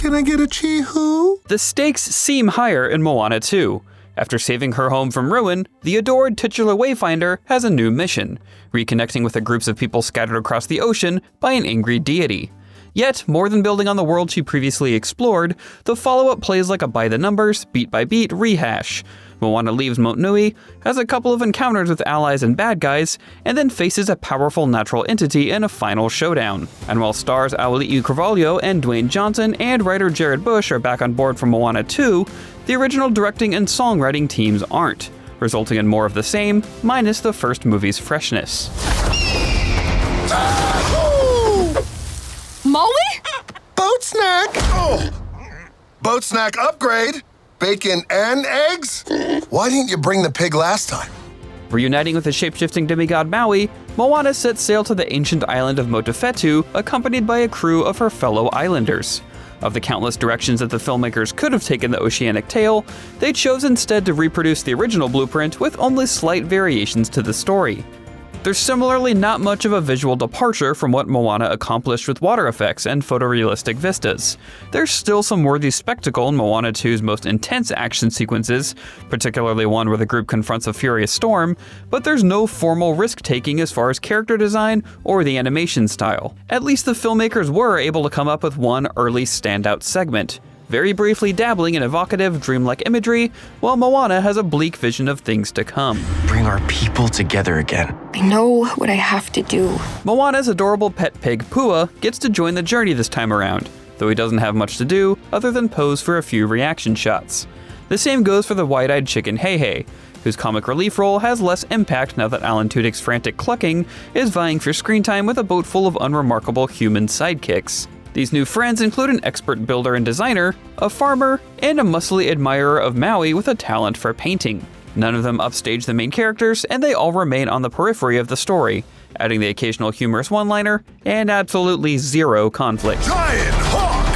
Can I get a chee-hoo? The stakes seem higher in Moana 2. After saving her home from ruin, the adored titular Wayfinder has a new mission, reconnecting with the groups of people scattered across the ocean by an angry deity. Yet, more than building on the world she previously explored, the follow-up plays like a by-the-numbers, beat-by-beat rehash. Moana leaves Motunui, has a couple of encounters with allies and bad guys, and then faces a powerful natural entity in a final showdown. And while stars Auli'i Cravalho and Dwayne Johnson and writer Jared Bush are back on board for Moana 2, the original directing and songwriting teams aren't, resulting in more of the same, minus the first movie's freshness. Maui? Boat snack! Oh! Boat snack upgrade! Bacon and eggs? Why didn't you bring the pig last time? Reuniting with the shape-shifting demigod Maui, Moana sets sail to the ancient island of Motofetu, accompanied by a crew of her fellow islanders. Of the countless directions that the filmmakers could have taken the oceanic tale, they chose instead to reproduce the original blueprint with only slight variations to the story. There's similarly not much of a visual departure from what Moana accomplished with water effects and photorealistic vistas. There's still some worthy spectacle in Moana 2's most intense action sequences, particularly one where the group confronts a furious storm, but there's no formal risk-taking as far as character design or the animation style. At least the filmmakers were able to come up with one early standout segment, very briefly dabbling in evocative, dreamlike imagery, while Moana has a bleak vision of things to come. Bring our people together again. I know what I have to do. Moana's adorable pet pig, Pua, gets to join the journey this time around, though he doesn't have much to do other than pose for a few reaction shots. The same goes for the wide-eyed chicken Heihei, whose comic relief role has less impact now that Alan Tudyk's frantic clucking is vying for screen time with a boat full of unremarkable human sidekicks. These new friends include an expert builder and designer, a farmer, and a muscly admirer of Maui with a talent for painting. None of them upstage the main characters, and they all remain on the periphery of the story, adding the occasional humorous one-liner and absolutely zero conflict. Giant hawk!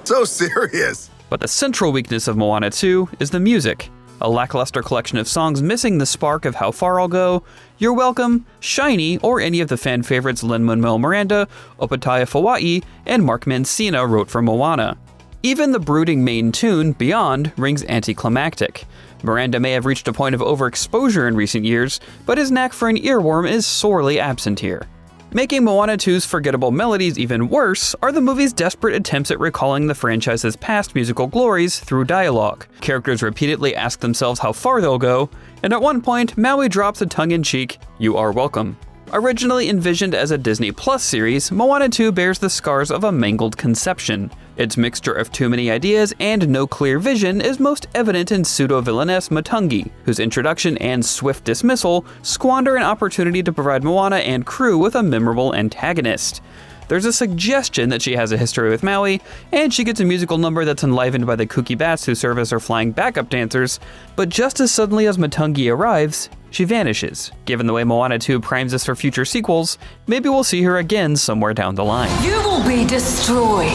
So serious. But the central weakness of Moana 2 is the music. A lackluster collection of songs missing the spark of How Far I'll Go, You're Welcome, Shiny, or any of the fan favorites Lin-Manuel Miranda, Opataya Fawai, and Mark Mancina wrote for Moana. Even the brooding main tune, Beyond, rings anticlimactic. Miranda may have reached a point of overexposure in recent years, but his knack for an earworm is sorely absent here. Making Moana 2's forgettable melodies even worse are the movie's desperate attempts at recalling the franchise's past musical glories through dialogue. Characters repeatedly ask themselves how far they'll go, and at one point, Maui drops a tongue-in-cheek, "You are welcome." Originally envisioned as a Disney Plus series, Moana 2 bears the scars of a mangled conception. Its mixture of too many ideas and no clear vision is most evident in pseudo-villainess Matungi, whose introduction and swift dismissal squander an opportunity to provide Moana and crew with a memorable antagonist. There's a suggestion that she has a history with Maui, and she gets a musical number that's enlivened by the kooky bats who serve as her flying backup dancers, but just as suddenly as Matungi arrives, she vanishes. Given the way Moana 2 primes us for future sequels, maybe we'll see her again somewhere down the line. You will be destroyed,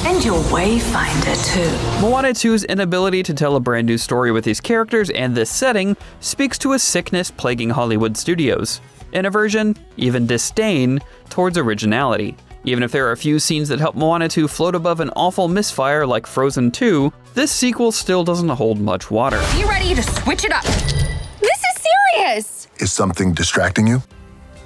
and your Wayfinder too. Moana 2's inability to tell a brand new story with these characters and this setting speaks to a sickness plaguing Hollywood studios. An aversion, even disdain, towards originality. Even if there are a few scenes that help Moana 2 float above an awful misfire like Frozen 2, this sequel still doesn't hold much water. Be ready to switch it up. This is serious. Is something distracting you?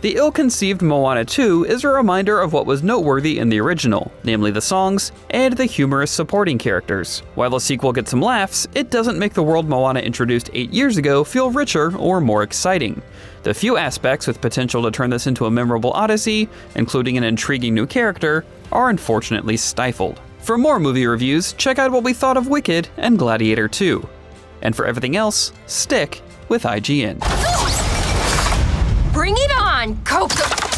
The ill-conceived Moana 2 is a reminder of what was noteworthy in the original, namely the songs and the humorous supporting characters. While the sequel gets some laughs, it doesn't make the world Moana introduced 8 years ago feel richer or more exciting. The few aspects with potential to turn this into a memorable odyssey, including an intriguing new character, are unfortunately stifled. For more movie reviews, check out what we thought of Wicked and Gladiator 2. And for everything else, stick with IGN. Bring it on, Coco!